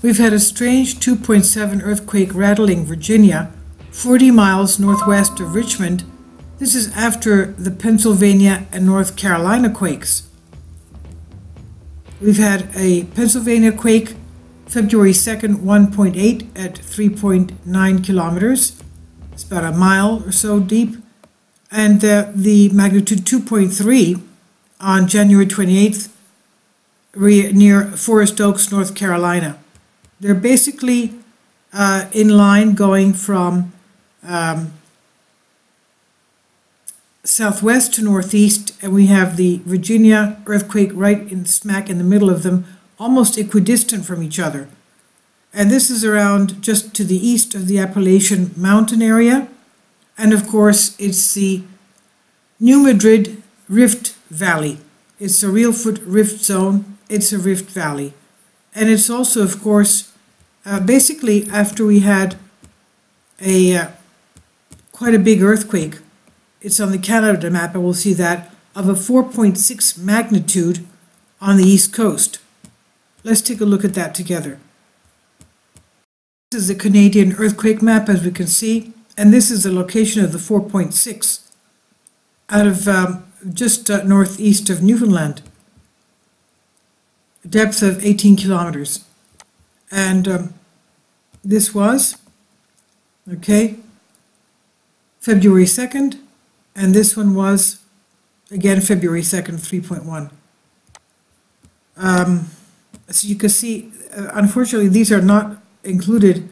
We've had a strange 2.7 earthquake rattling Virginia, 40 miles northwest of Richmond. This is after the Pennsylvania and North Carolina quakes. We've had a Pennsylvania quake, February 2nd, 1.8 at 3.9 kilometers. It's about a mile or so deep. And the magnitude 2.3 on January 28th near Forest Oaks, North Carolina. They're basically in line going from southwest to northeast, and we have the Virginia earthquake right in smack in the middle of them, almost equidistant from each other. And this is around just to the east of the Appalachian Mountain area. And of course, it's the New Madrid Rift Valley. It's a real foot rift zone. It's a rift valley. And it's also, of course, basically after we had a quite a big earthquake. It's on the Canada map, and we'll see that, of a 4.6 magnitude on the East Coast. Let's take a look at that together. This is the Canadian earthquake map, as we can see, and this is the location of the 4.6 out of just northeast of Newfoundland. Depth of 18 kilometers. And this was, okay, February 2nd, and this one was, again, February 2nd, 3.1. So you can see, unfortunately, these are not included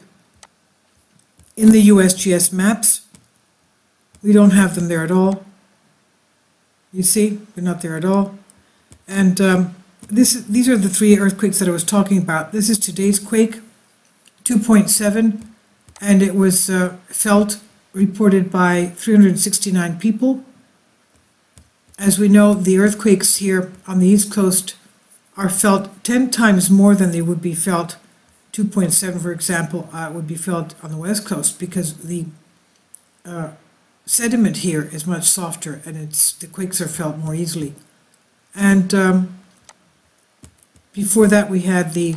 in the USGS maps. We don't have them there at all. You see, they're not there at all. And these are the three earthquakes that I was talking about. This is today's quake, 2.7, and it was reported by 369 people. As we know, the earthquakes here on the East Coast are felt 10 times more than they would be felt. 2.7, for example, would be felt on the West Coast because the sediment here is much softer, and the quakes are felt more easily. And before that, we had the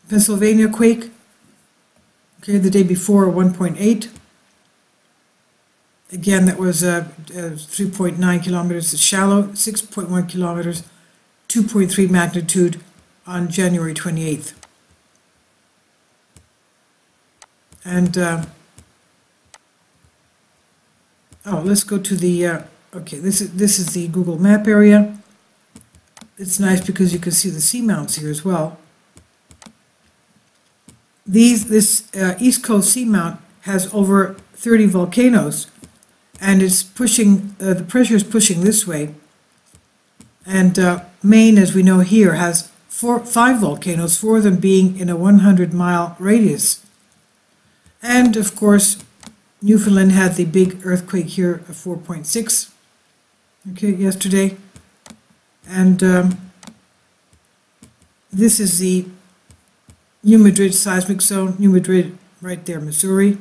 Pennsylvania quake, okay, the day before, 1.8. Again, that was 3.9 kilometers. It's shallow, 6.1 kilometers, 2.3 magnitude on January 28th. And, let's go to the, okay, this is the Google Map area. It's nice because you can see the seamounts here as well. This East Coast seamount has over 30 volcanoes, and it's pushing, the pressure is pushing this way. And Maine, as we know here, has 5 volcanoes, 4 of them being in a 100-mile radius. And of course, Newfoundland had the big earthquake here of 4.6, okay, yesterday. And this is the New Madrid seismic zone, New Madrid right there, Missouri.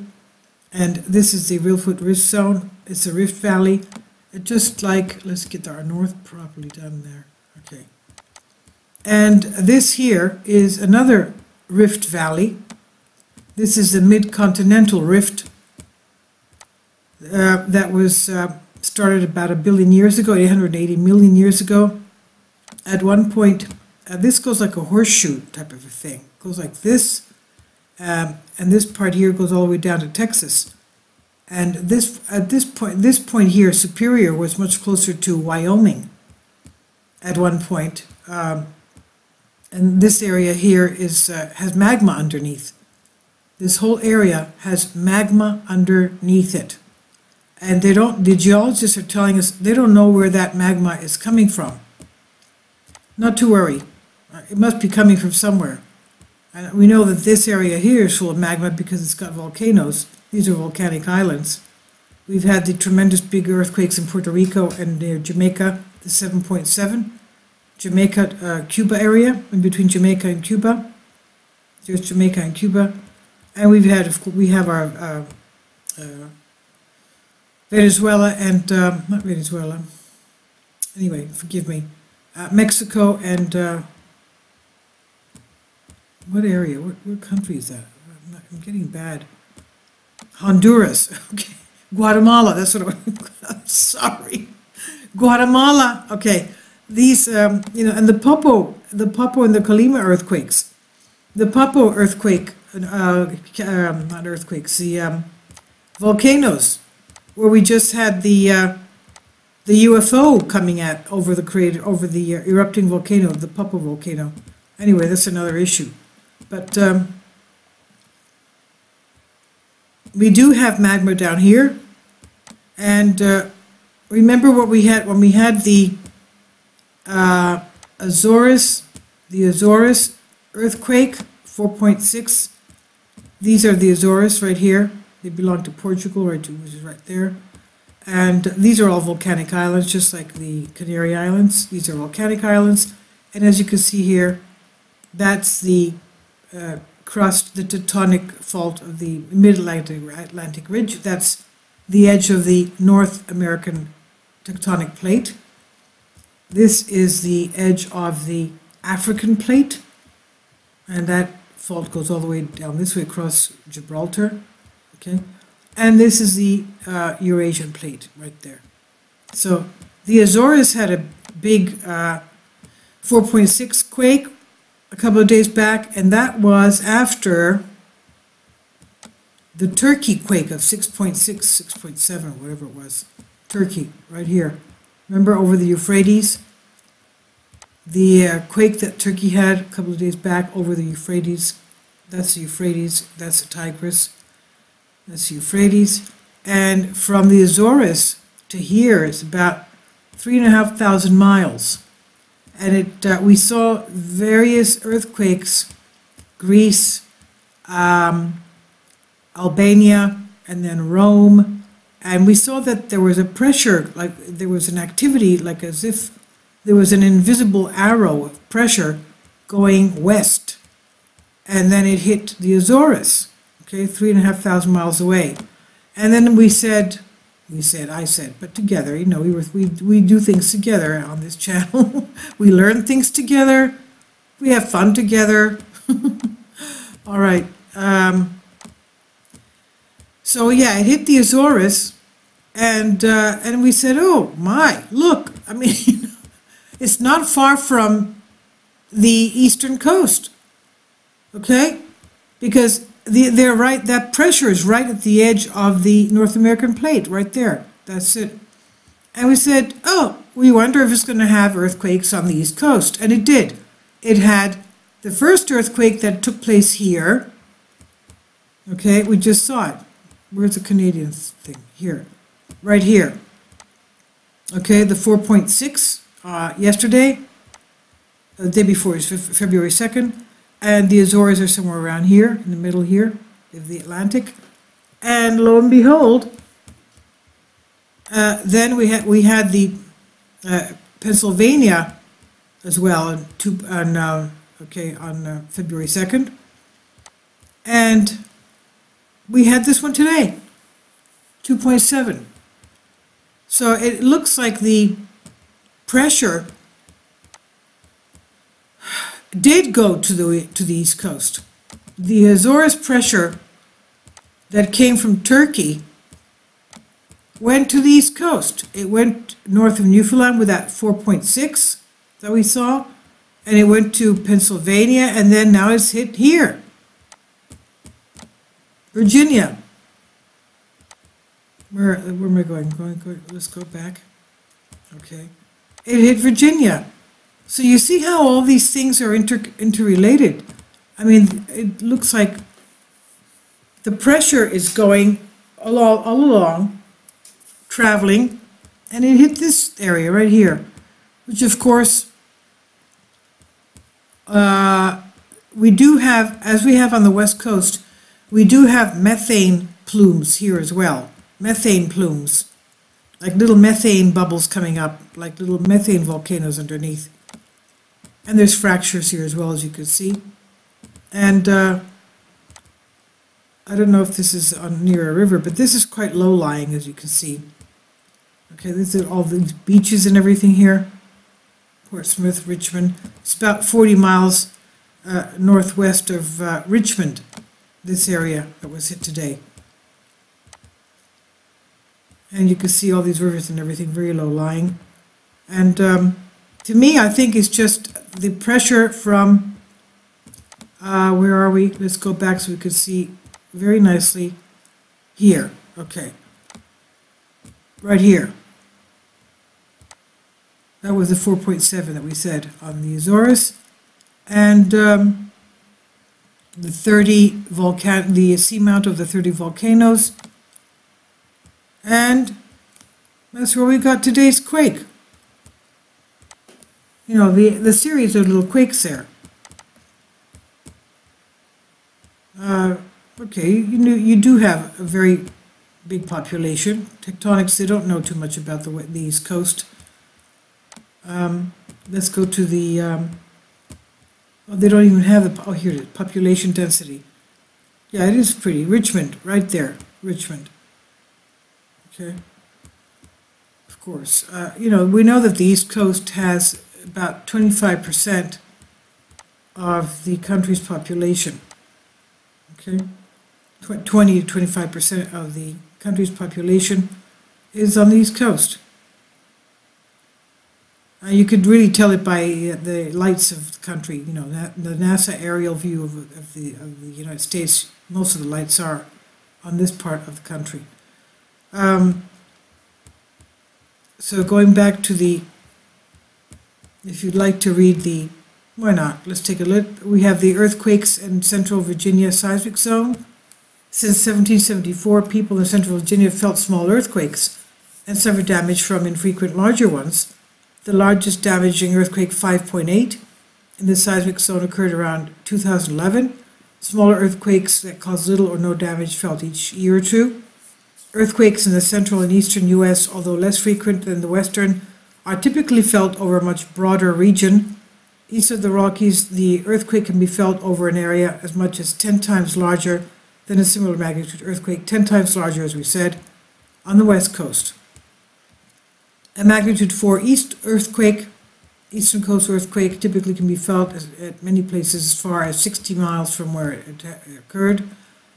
And this is the Real Foot Rift Zone. It's a rift valley. Just like, let's get our north properly done there. Okay. And this here is another rift valley. This is the Mid-Continental Rift that was started about 1 billion years ago, 880 million years ago. At one point, this goes like a horseshoe type of a thing. It goes like this, and this part here goes all the way down to Texas. And this point here, Superior was much closer to Wyoming at one point. And this area here has magma underneath. This whole area has magma underneath it. And the geologists are telling us they don't know where that magma is coming from. Not to worry. It must be coming from somewhere. And we know that this area here is full of magma because it's got volcanoes. These are volcanic islands. We've had the tremendous big earthquakes in Puerto Rico and near Jamaica, the 7.7. Jamaica, Cuba area, in between Jamaica and Cuba. There's Jamaica and Cuba. And we have our Venezuela and, not Venezuela, anyway, forgive me, Mexico and What area? What country is that? I'm getting bad. Honduras. Okay. Guatemala. That's what I'm sorry. Guatemala. Okay. These, you know, and the Popo and the Colima earthquakes. The Popo earthquake, not earthquakes, the volcanoes, where we just had the UFO coming at over the erupting volcano, the Popo volcano. Anyway, that's another issue. But we do have magma down here, and remember what we had when we had the Azores earthquake, 4.6. These are the Azores right here. They belong to Portugal, which is right there. And these are all volcanic islands, just like the Canary Islands. These are volcanic islands. And as you can see here, that's the crust, the tectonic fault of the Mid-Atlantic Ridge. That's the edge of the North American tectonic plate. This is the edge of the African plate. And that fault goes all the way down this way across Gibraltar. Okay. And this is the Eurasian plate right there. So the Azores had a big 4.6 quake a couple of days back, and that was after the Turkey quake of 6.6, 6.7, whatever it was. Turkey, right here. Remember over the Euphrates? The quake that Turkey had a couple of days back over the Euphrates. That's the Euphrates, that's the Tigris. That's the Euphrates. And from the Azores to here is about 3,500 miles. And we saw various earthquakes, Greece, Albania, and then Rome. And we saw that there was a pressure, like there was an activity, like as if there was an invisible arrow of pressure going west. And then it hit the Azores, okay, 3,500 miles away. And then I said, but together, you know, we do things together on this channel. We learn things together. We have fun together. All right. So yeah, it hit the Azores, and we said, oh my, look, I mean, it's not far from the eastern coast, okay? Because they're right, that pressure is right at the edge of the North American plate, right there. That's it. And we said, oh, we wonder if it's going to have earthquakes on the East Coast. And it did. It had the first earthquake that took place here. Okay, we just saw it. Where's the Canadian thing? Here. Right here. Okay, the 4.6 yesterday. The day before is February 2nd. And the Azores are somewhere around here, in the middle here, of the Atlantic. And lo and behold, then we had the Pennsylvania as well on February 2nd. And we had this one today, 2.7. So it looks like the pressure did go to the East Coast. The Azores pressure that came from Turkey went to the East Coast. It went north of Newfoundland with that 4.6 that we saw, and it went to Pennsylvania, and then now it's hit here. Virginia. Where am I going? Let's go back. Okay. It hit Virginia. So you see how all these things are interrelated. I mean, it looks like the pressure is going all along, traveling, and it hit this area right here, which of course we do have, as we have on the West Coast, we do have methane plumes here as well. Methane plumes, like little methane bubbles coming up, like little methane volcanoes underneath. And there's fractures here as well, as you can see. And I don't know if this is near a river, but this is quite low-lying, as you can see. Okay, these are all these beaches and everything here. Portsmouth, Richmond. It's about 40 miles northwest of Richmond, this area that was hit today. And you can see all these rivers and everything very low lying. And to me, I think it's just the pressure from, where are we? Let's go back so we can see very nicely here. Okay. Right here. That was the 4.7 that we said on the Azores. And the seamount of the 30 volcanoes. And that's where we got today's quake. You know, the series of little quakes there. Okay, you do have a very big population. Tectonics, they don't know too much about the East Coast. Let's go to the, oh, they don't even have the, oh, here it is, population density. Yeah, it is pretty. Richmond, right there, Richmond. Okay. Of course. You know, we know that the East Coast has about 25% of the country's population. Okay. 20 to 25% of the country's population is on the East Coast. You could really tell it by the lights of the country. You know, the NASA aerial view of the United States. Most of the lights are on this part of the country. So going back to the, if you'd like to read the, why not? Let's take a look. We have the earthquakes in Central Virginia seismic zone. Since 1774, people in Central Virginia felt small earthquakes and suffered damage from infrequent larger ones. The largest damaging earthquake, 5.8, in the seismic zone occurred around 2011. Smaller earthquakes that caused little or no damage felt each year or two. Earthquakes in the central and eastern U.S., although less frequent than the western, are typically felt over a much broader region. East of the Rockies, the earthquake can be felt over an area as much as 10 times larger than a similar magnitude earthquake, 10 times larger, as we said, on the west coast. A magnitude 4 eastern coast earthquake typically can be felt at many places as far as 60 miles from where it occurred,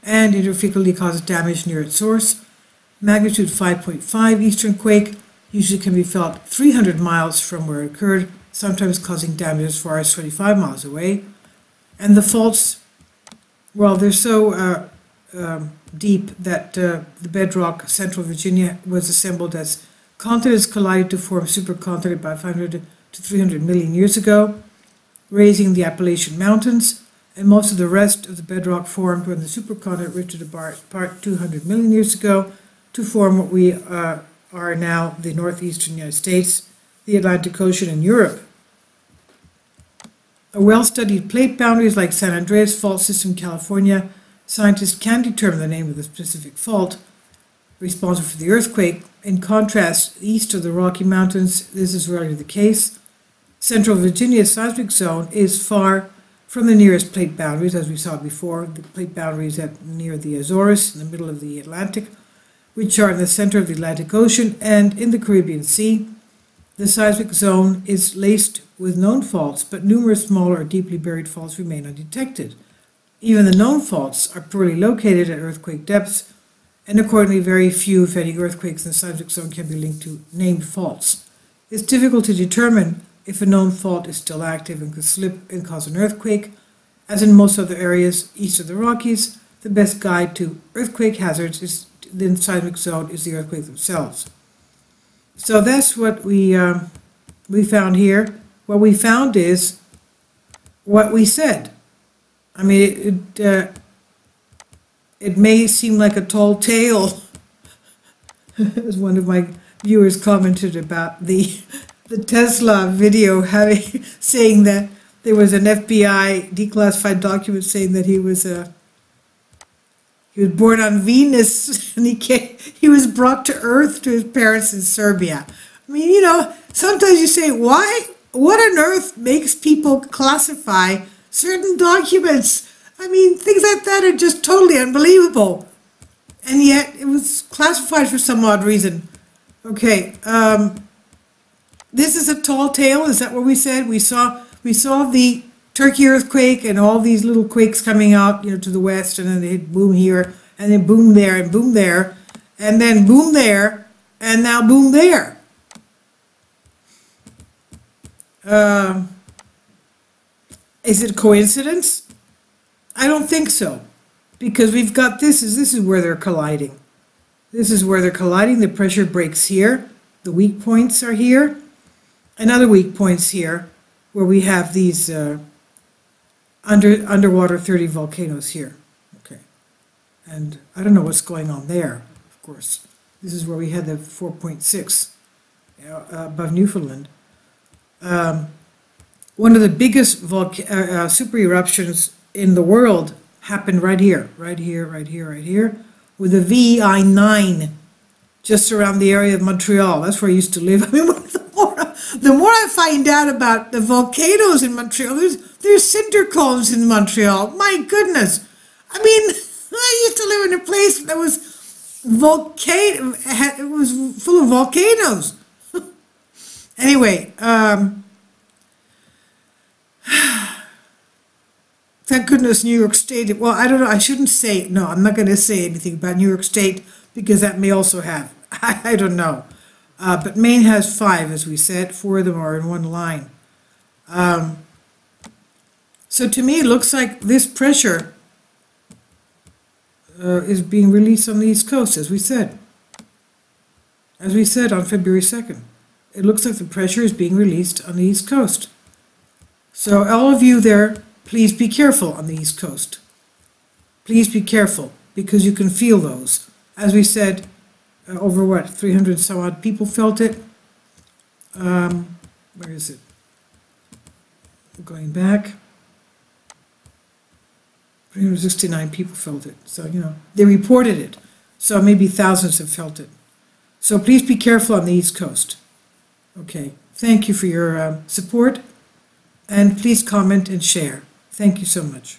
and it frequently causes damage near its source. Magnitude 5.5 eastern quake usually can be felt 300 miles from where it occurred, sometimes causing damage as far as 25 miles away. And the faults, well, they're so deep that the bedrock Central Virginia was assembled as continents collided to form supercontinent about 500 to 300 million years ago, raising the Appalachian Mountains, and most of the rest of the bedrock formed when the supercontinent drifted apart 200 million years ago to form what we are now, the northeastern United States, the Atlantic Ocean, and Europe. A well-studied plate boundaries like San Andreas Fault System in California, scientists can determine the name of the specific fault responsible for the earthquake. In contrast, east of the Rocky Mountains, this is rarely the case. Central Virginia's seismic zone is far from the nearest plate boundaries, as we saw before, the plate boundaries near the Azores, in the middle of the Atlantic, which are in the center of the Atlantic Ocean and in the Caribbean Sea. The seismic zone is laced with known faults, but numerous smaller or deeply buried faults remain undetected. Even the known faults are poorly located at earthquake depths, and accordingly very few, if any, earthquakes in the seismic zone can be linked to named faults. It's difficult to determine if a known fault is still active and could slip and cause an earthquake. As in most other areas east of the Rockies, the best guide to earthquake hazards is the seismic zone is the earthquake themselves. So that's what we found here. What we found is what we said. I mean, it may seem like a tall tale, as one of my viewers commented about the Tesla video saying that there was an FBI declassified document saying that he was born on Venus and he was brought to Earth to his parents in Serbia. I mean, you know, sometimes you say, why? What on earth makes people classify certain documents? I mean, things like that are just totally unbelievable. And yet it was classified for some odd reason. Okay, this is a tall tale, is that what we said? We saw the Turkey earthquake and all these little quakes coming out, to the west, and then they boom here, and then boom there, and boom there, and then boom there, and now boom there. Is it coincidence? I don't think so, because we've got this is where they're colliding. This is where they're colliding. The pressure breaks here. The weak points are here, and other weak points here, where we have these underwater 30 volcanoes here. Okay, and I don't know what's going on there. Of course, this is where we had the 4.6 above Newfoundland. One of the biggest super eruptions in the world happened right here, with the VI9 just around the area of Montreal. That's where I used to live. I mean, the more I find out about the volcanoes in Montreal, there's cinder cones in Montreal. My goodness. I mean, I used to live in a place that was it was full of volcanoes. Anyway, thank goodness New York State, well, I don't know, I shouldn't say, no, I'm not going to say anything about New York State, because that may also have, I don't know. But Maine has 5, as we said, 4 of them are in one line. So to me, it looks like this pressure is being released on the East Coast, as we said. As we said on February 2nd. It looks like the pressure is being released on the East Coast. So all of you there, please be careful on the East Coast. Please be careful, because you can feel those. As we said, over what, 300 some odd people felt it. Where is it? Going back. 369 people felt it. So, they reported it. So maybe thousands have felt it. So please be careful on the East Coast. Okay, thank you for your support, and please comment and share. Thank you so much.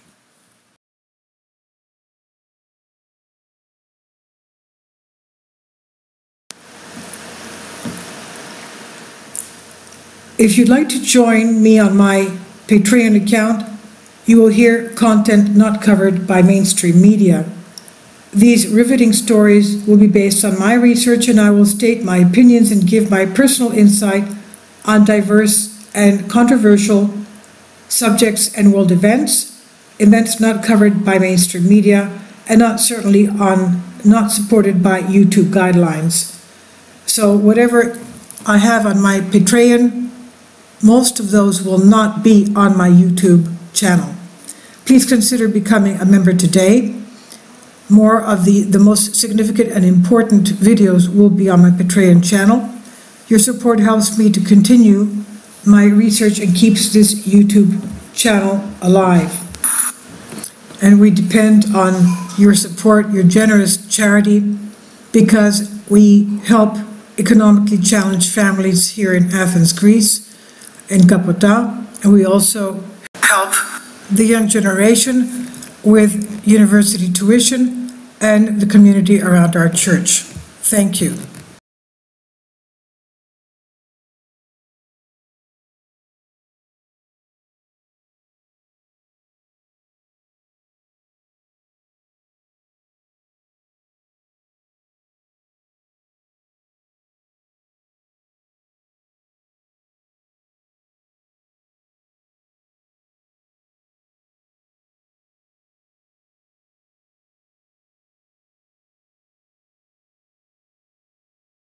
If you'd like to join me on my Patreon account, you will hear content not covered by mainstream media. These riveting stories will be based on my research, and I will state my opinions and give my personal insight on diverse and controversial subjects and world events not covered by mainstream media, and not supported by YouTube guidelines. So whatever I have on my Patreon, most of those will not be on my YouTube channel. Please consider becoming a member today. More of the most significant and important videos will be on my Patreon channel. Your support helps me to continue my research and keeps this YouTube channel alive. And we depend on your support, your generous charity, because we help economically challenged families here in Athens, Greece, in Kapota, and we also help the young generation with university tuition and the community around our church. Thank you.